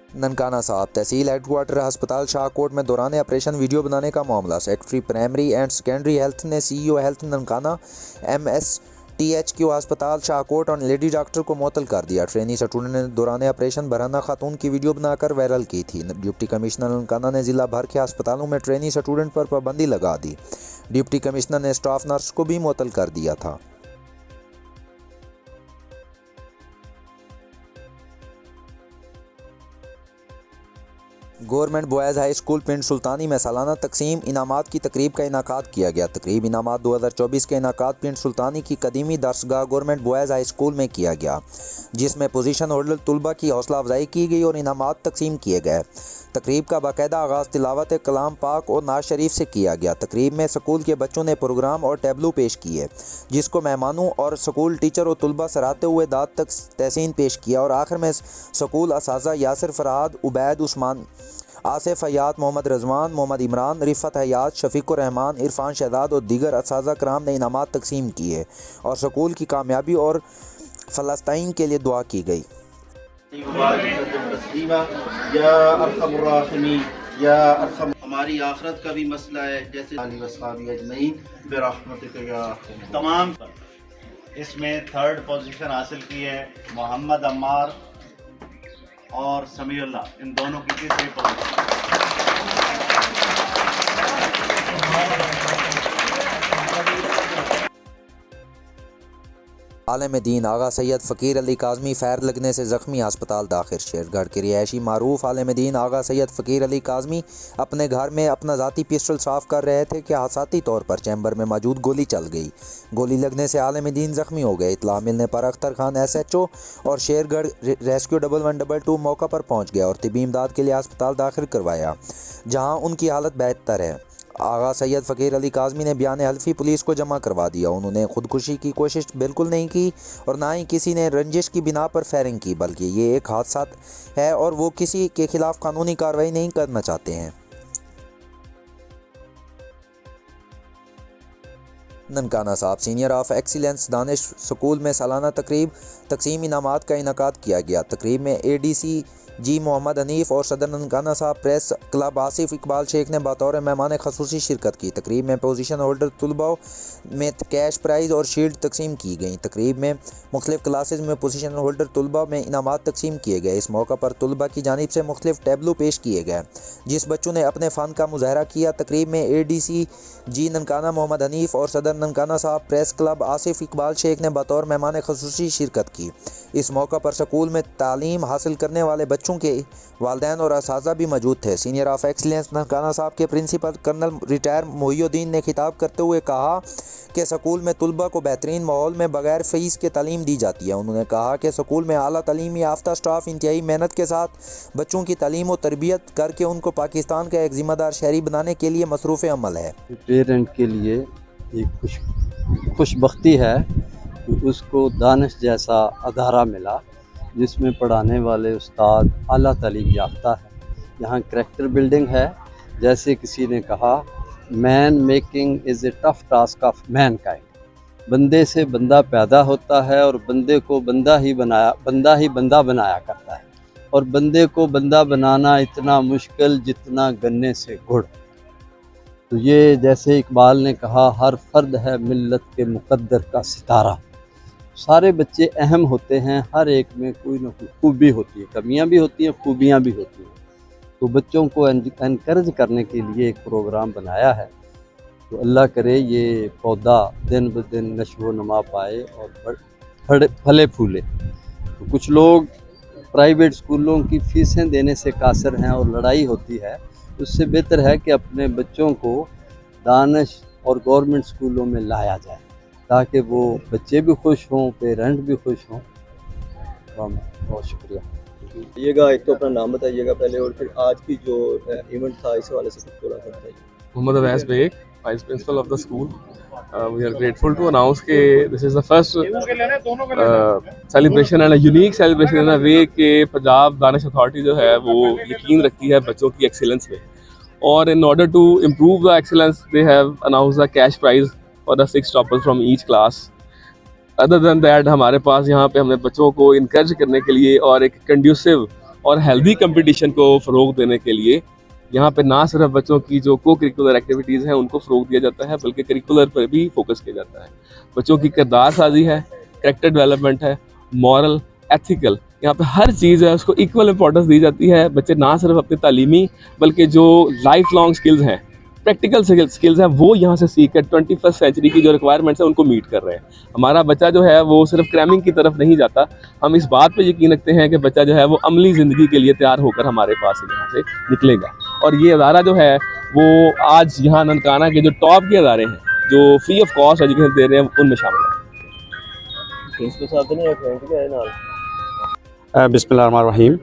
ननकाना साहब तहसील हेडक्वार्टर अस्पताल शाहकोट में दौरान ऑपरेशन वीडियो बनाने का मामला। Secretary primary and secondary health ने सीईओ हेल्थ ननकाना MSTHQ अस्पताल शाहकोट और लेडी डॉक्टर को मुअत्तल कर दिया। ट्रेनी स्टूडेंट ने दौरान ऑपरेशन बरहना खातून की वीडियो बनाकर वायरल की थी। डिप्टी कमिश्नर ननकाना ने जिला भर के अस्पतालों में ट्रेनी स्टूडेंट पर पाबंदी लगा दी। डिप्टी कमिश्नर ने स्टाफ नर्स को भी मुअत्तल कर दिया था। गवर्नमेंट बॉयज़ हाई स्कूल पिंड सुल्तानी में सालाना तकसीम इनामात की तकरीब का इनाकाद किया गया। तकरीब इनामात 2024 के इनाकाद पिंड सुल्तानी की कदीमी दरसगाह गवर्नमेंट बॉयज़ हाई स्कूल में किया गया, जिसमें पोजीशन होल्डर तलबा की हौसला अफजाई की गई और इनामात तकसीम किए गए। तकरीब का बाकायदा आगाज़ तिलावत कलाम पाक और नाज शरीफ से किया गया। तकरीब में स्कूल के बच्चों ने प्रोग्राम और टैबलू पेश किए, जिसको मेहमानों और स्कूल टीचर और तलबा सराहते हुए दाद तक तहसीन पेश किया। और आखिर में स्कूल असाजा यासिर फरहाद, उबैद उस्मान, आसिफ हयात, मोहम्मद रजवान, मोहम्मद इमरान, रिफ़त हयात, शफीकुर रहमान, इरफान शहजाद और दीगर असातिज़ा कराम ने इनामात तकसीम किए और स्कूल की कामयाबी और फ़लस्तीन के लिए दुआ की गई। हमारी आखिरत का भी मसला है, जैसे तमाम इसमें थर्ड पोजीशन हासिल की है मोहम्मद अम्मार और समीउल्लाह, इन दोनों की तीसरी पोजीशन। आलम दीन आगा सैयद फ़कीर अली काज़मी फायर लगने से ज़ख्मी अस्पताल दाखिल। शेरगढ़ के रिहायशी मारूफ आलम दीन आगा सैयद फ़कीर अली काज़मी अपने घर में अपना ज़ाती पिस्टल साफ़ कर रहे थे कि हादसाती तौर पर चैम्बर में मौजूद गोली चल गई। गोली लगने से आलम दीन ज़ख्मी हो गए। इत्तला मिलने पर अख्तर खान SHO और शेरगढ़ रेस्क्यू 1122 मौका पर पहुँच गया और तिबी इमदाद के लिए अस्पताल दाखिल करवाया, जहाँ उनकी हालत बेहतर है। आगा सैयद फ़कीर अली काज़मी ने बयान हल्फी पुलिस को जमा करवा दिया। उन्होंने खुदकुशी की कोशिश बिल्कुल नहीं की और ना ही किसी ने रंजिश की बिना पर फायरिंग की, बल्कि ये एक हादसा है और वो किसी के खिलाफ कानूनी कार्रवाई नहीं करना चाहते हैं। ननकाना साहब senior of excellence Danish school में सालाना तकरीब तकसीम इनामात का इनकाद किया गया। तकरीब में ADC जी मोहम्मद हनीफ और सदर ननकाना साहब प्रेस क्लब आसिफ इकबाल शेख ने बतौर मेहमान खसूसी शिरकत की। तकरीब में पोजीशन होल्डर तलबा में कैश प्राइज़ और शील्ड तकसीम की गई। तकरीब में मुख्तलिफ क्लासेज में पोजीशन होल्डर तलबा में इनामात तकसीम किए गए। इस मौका पर तलबा की जानिब से मुख्तलिफ टैबलू पेश किए गए, जिस बच्चों ने अपने फ़न का मुजाहरा किया। तकरीब में ADC जी ननकाना मोहम्मद हनीफ और सदर ननकाना साहब प्रेस क्लब आसिफ इकबाल शेख ने बतौर मेहमान खसूसी शिरकत की। इस मौका पर स्कूल में तालीम हासिल करने वाले बच्चों के वालिदैन और असातिज़ा भी मौजूद थे। सीनियर ऑफ एक्सीलेंस ननकाना साहब के प्रिंसिपल कर्नल रिटायर मोहिउद्दीन ने खिताब करते हुए कहा कि स्कूल में तलबा को बेहतरीन माहौल में बगैर फ़ीस के तालीम दी जाती है। उन्होंने कहा कि स्कूल में आला तालीम याफ्ता स्टाफ इंतहाई मेहनत के साथ बच्चों की तालीम और तरबियत करके उनको पाकिस्तान का एक ज़िम्मेदार शहरी बनाने के लिए मसरूफ़ अमल है। पेरेंट के लिए एक खुशबख्ती है कि उसको दानिश जैसा अदारा मिला, जिसमें पढ़ाने वाले उस्ताद आला तालीम याफ्ता है। यहाँ करैक्टर बिल्डिंग है। जैसे किसी ने कहा, man making is a tough task of man kind. बंदे से बंदा पैदा होता है और बंदे को बंदा ही बंदा बनाया करता है, और बंदे को बंदा बनाना इतना मुश्किल जितना गन्ने से गुड़। तो ये जैसे इकबाल ने कहा, हर फर्द है मिल्लत के मुकद्दर का सितारा। सारे बच्चे अहम होते हैं, हर एक में कोई ना कोई खूबी होती है, कमियां भी होती हैं, खूबियां भी होती हैं। तो बच्चों को एनकरेज करने के लिए एक प्रोग्राम बनाया है। तो अल्लाह करे ये पौधा दिन ब दिन नशो नमा पाए और फले फूले। तो कुछ लोग प्राइवेट स्कूलों की फ़ीसें देने से कासर हैं और लड़ाई होती है। उससे बेहतर है कि अपने बच्चों को दानिश और गवर्नमेंट स्कूलों में लाया जाए, ताकि वो बच्चे भी खुश हों, पेरेंट भी खुश हों। बहुत शुक्रिया। बताइएगा, एक तो अपना नाम बताइएगा पहले, और फिर आज की जो इवेंट था इस हवाले से कुछ थोड़ा सा बताइए। Mohammad Awais Baig, vice principal of the school. We are grateful to announce that this is the first celebration and a unique celebration in a way कि पंजाब दानिश अथॉरिटी जो है वो यकीन रखती है बच्चों की एक्सीलेंस में, और in order to improve the excellence they have announced a cash prize for the 6 toppers from each class. Other than that हमारे पास यहाँ पे हमने बच्चों को इनकरेज करने के लिए और एक कंड्यूसिव और हेल्दी कंपटीशन को फ़रोग देने के लिए यहाँ पे ना सिर्फ बच्चों की जो को करिकुलर एक्टिविटीज़ हैं उनको फ़रोग दिया जाता है, बल्कि करिकुलर पर भी फोकस किया जाता है। बच्चों की किरदार साजी है, कैरेक्टर डेवलपमेंट है, मॉरल, एथिकल, यहाँ पे हर चीज़ है उसको इक्वल इंपॉर्टेंस दी जाती है। बच्चे ना सिर्फ अपनी तालीमी बल्कि जो लाइफ लॉन्ग स्किल्स हैं, प्रैक्टिकल स्किल्स हैं, वो यहाँ से सीख कर 21st सेंचुरी की जो रिक्वायरमेंट्स हैं उनको मीट कर रहे हैं। हमारा बच्चा जो है वो सिर्फ क्रैमिंग की तरफ नहीं जाता, हम इस बात पे यकीन रखते हैं कि बच्चा जो है वो अमली ज़िंदगी के लिए तैयार होकर हमारे पास यहाँ से निकलेगा। और ये अदारा जो है वो आज यहाँ ननकाना के जो टॉप के अदारे हैं जो फ्री ऑफ कॉस्ट एजुकेशन दे रहे हैं उनमें शामिल है। इसके साथ नहीं है नाल बिस्मिल्लाहिर्रहमानिर्रहीम।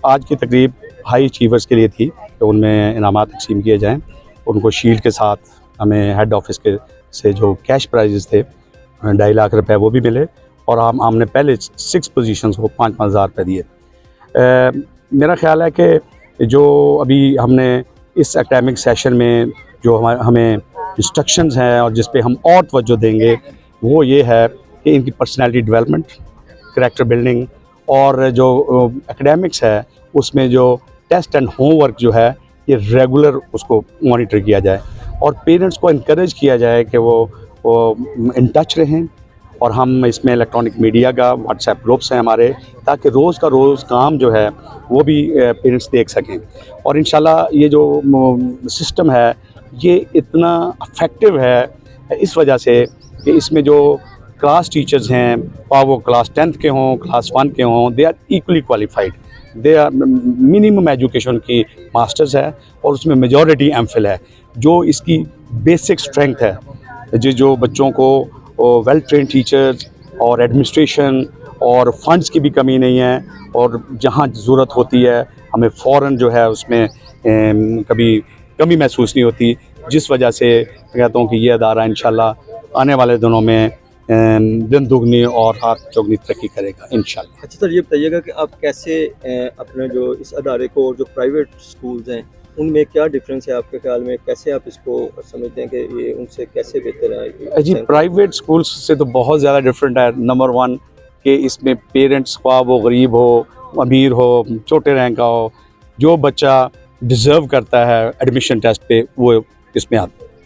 आज की तकरीब हाई अचीवर्स के लिए थी, तो उनमें इनामात तकसीम किए जाएँ। उनको शील्ड के साथ हमें हेड ऑफिस के से जो कैश प्राइजेस थे 2.5 लाख रुपए वो भी मिले, और हमने पहले 6 पोजीशंस को 5-5 हज़ार रुपये दिए। मेरा ख्याल है कि जो अभी हमने इस एकेडमिक सेशन में जो हमें इंस्ट्रक्शंस हैं और जिस पे हम और तवज्जो देंगे वो ये है कि इनकी पर्सनैलिटी डेवलपमेंट, करैक्टर बिल्डिंग, और जो एकेडमिक्स है उसमें जो टेस्ट एंड होमवर्क जो है ये रेगुलर उसको मॉनिटर किया जाए, और पेरेंट्स को इनकरेज किया जाए कि वो इन टच रहें। और हम इसमें इलेक्ट्रॉनिक मीडिया का व्हाट्सएप ग्रुप्स हैं हमारे, ताकि रोज़ का रोज़ काम जो है वो भी पेरेंट्स देख सकें। और इंशाल्लाह ये जो सिस्टम है ये इतना इफ़ेक्टिव है इस वजह से कि इसमें जो क्लास टीचर्स हैं, वो क्लास 10th के हों, क्लास 1 के हों, they are equally qualified, they are minimum education की मास्टर्स है, और उसमें मेजॉरिटी एमफिल है। जो इसकी बेसिक स्ट्रेंथ है जो बच्चों को वेल ट्रेन टीचर्स और एडमिनिस्ट्रेशन और फंड्स की भी कमी नहीं है, और जहाँ ज़रूरत होती है हमें फ़ौरन जो है उसमें कभी कमी महसूस नहीं होती, जिस वजह से कहता हूँ कि ये अदारा इंशाल्लाह आने वाले दिनों में दिन दुगनी और रात चौगनी तरक्की करेगा इंशाल्लाह। अच्छा सर, ये बताइएगा कि आप कैसे अपने जो इस अदारे को और जो प्राइवेट स्कूल्स हैं उनमें क्या डिफरेंस है आपके ख्याल में, कैसे आप इसको समझते हैं कि ये उनसे कैसे बेहतर है? जी, प्राइवेट स्कूल्स से तो बहुत ज़्यादा डिफरेंट है। नंबर 1 कि इसमें पेरेंट्स ख्वाह वो गरीब हो, अमीर हो, छोटे रैंक का हो, जो बच्चा डिज़र्व करता है एडमिशन टेस्ट पे वो इसमें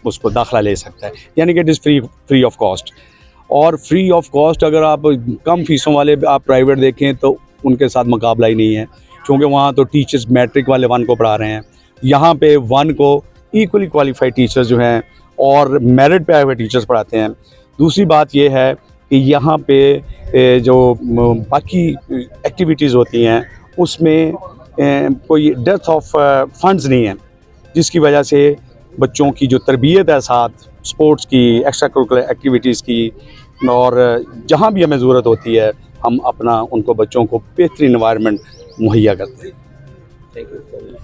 उसको दाखिला ले सकता है, यानी कि it is free of cost. और फ्री ऑफ कॉस्ट अगर आप कम फीसों वाले आप प्राइवेट देखें तो उनके साथ मुकाबला ही नहीं है, क्योंकि वहाँ तो टीचर्स मैट्रिक वाले 1 को पढ़ा रहे हैं, यहाँ पे 1 को इक्वली क्वालिफाइड टीचर्स जो हैं और मेरिट पे आए हुए टीचर्स पढ़ाते हैं। दूसरी बात ये है कि यहाँ पे जो बाकी एक्टिविटीज़ होती हैं उसमें कोई डेप्थ ऑफ फंड्स नहीं है, जिसकी वजह से बच्चों की जो तरबियत है साथ स्पोर्ट्स की, एक्स्ट्रा करिकुलर एक्टिविटीज़ की, और जहाँ भी हमें ज़रूरत होती है हम अपना उनको बच्चों को बेहतरीन एनवायरनमेंट मुहैया करते हैं। Thank you.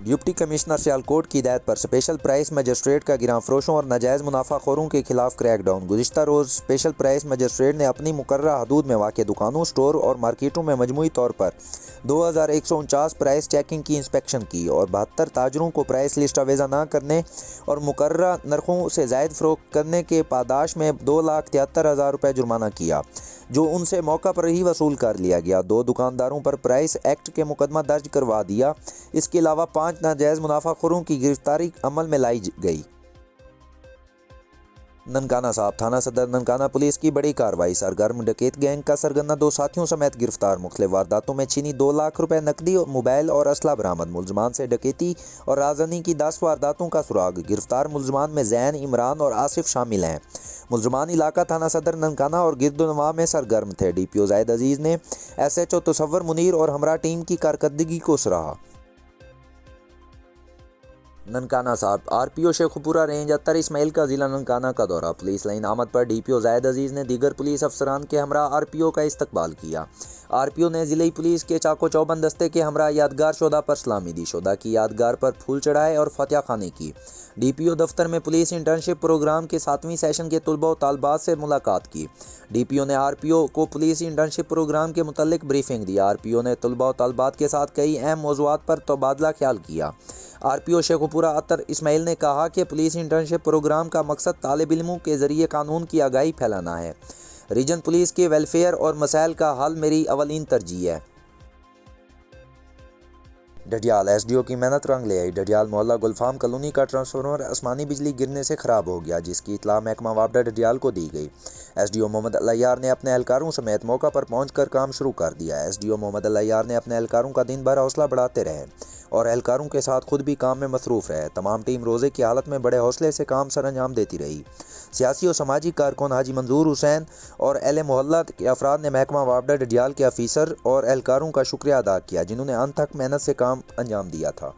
Deputy commissioner Sialkot की हिदायत पर स्पेशल प्राइस मजिस्ट्रेट का गिरां फरोशों और नाजायज़ मुनाफाखोरों के खिलाफ क्रैकडाउन। गुज़िश्ता रोज़ स्पेशल प्राइस मजिस्ट्रेट ने अपनी मुकर्ररा हदूद में वाक़ दुकानों, स्टोर और मार्केटों में मजमूई तौर पर 2149 प्राइस चेकिंग की इंस्पेक्शन की और 72 ताजरों को प्राइस लिस्ट अवेज़ा न करने और मुकर्ररा नरखों से ज़ायद फ़रोख्त करने के पादाश में 2,73,000 रुपये जुर्माना किया, जो उनसे मौका पर ही वसूल कर लिया गया। 2 दुकानदारों पर प्राइस एक्ट के मुकदमा दर्ज करवा दिया। इसके अलावा 5 नाजायज़ मुनाफाखोरों की गिरफ्तारी अमल में लाई गई। ननकाना साहब थाना सदर ननकाना पुलिस की बड़ी कार्रवाई। सरगर्म डकैत गैंग का सरगना 2 साथियों समेत गिरफ्तार। मुख्तलिफ वारदातों में छीनी 2 लाख रुपए नकदी और मोबाइल और असला बरामद। मुलजमान से डकैती और राजनी की 10 वारदातों का सुराग। गिरफ्तार मुलजमान में जैन, इमरान और आसिफ शामिल हैं। मुलजमान इलाका थाना सदर ननकाना और गिरदोनवा में सरगर्म थे। DPO जाहिद अजीज़ ने SHO तसव्वुर मुनीर और हमरा टीम की कारकर्दगी को सराहा। ननकाना साहब RPO शेखुपुरा रेंज अतर इस्माइल का ज़िला ननकाना का दौरा। पुलिस लाइन आमद पर DPO जाहिद अजीज़ ने दीगर पुलिस अफसरान के हमरा RPO का इस्तकबाल किया। RPO ने ज़िले पुलिस के चाको चौबंद दस्ते के हमरा यादगार शोधा पर सलामी दी। शोधा की यादगार पर फूल चढ़ाए और फतह खाने की। DPO दफ्तर में पुलिस इंटर्नशिप प्रोग्राम के 7वीं सेशन के तलबा व तालबात से मुलाकात की। DPO ने RPO को पुलिस इंटर्नशिप प्रोग्राम के मुतल्लिक ब्रीफिंग दी। RPO ने तलबा व तालबात के साथ कई अहम मौज़ूआत पर तबादला ख्याल किया। RPO शेखुपुरा अतर इस्माइल ने कहा कि पुलिस इंटर्नशिप प्रोग्राम का मकसद तालिब इल्मों के ज़रिए कानून की आगाही फैलाना है। रीजन पुलिस के वेलफेयर और मसाइल का हल मेरी अवलीन तरजीह है। डडियाल एसडीओ की मेहनत रंग ले आई। डडियाल मोहल्ला गुलफाम कॉलोनी का ट्रांसफार्मर आसमानी बिजली गिरने से ख़राब हो गया, जिसकी इतला महकमा वापडा डडियाल को दी गई। एसडीओ मोहम्मद अल्लायार ने अपने एहलकारों समेत मौका पर पहुंचकर काम शुरू कर दिया। एसडीओ मोहम्मद अल्लायार ने अपने एहलकारों का दिन भर हौसला बढ़ाते रहे और एहलकारों के साथ खुद भी काम में मसरूफ़ रहे। तमाम टीम रोज़े की हालत में बड़े हौसले से काम सर अंजाम देती रही। सियासी और समाजी कारकुन हाजी मंजूर हुसैन और अहले मोहल्ला के अफराद ने महकमा वापडा डडियाल के अफीसर और एहलकारों का शुक्रिया अदा किया, जिन्होंने अंत तक मेहनत से काम अंजाम दिया था।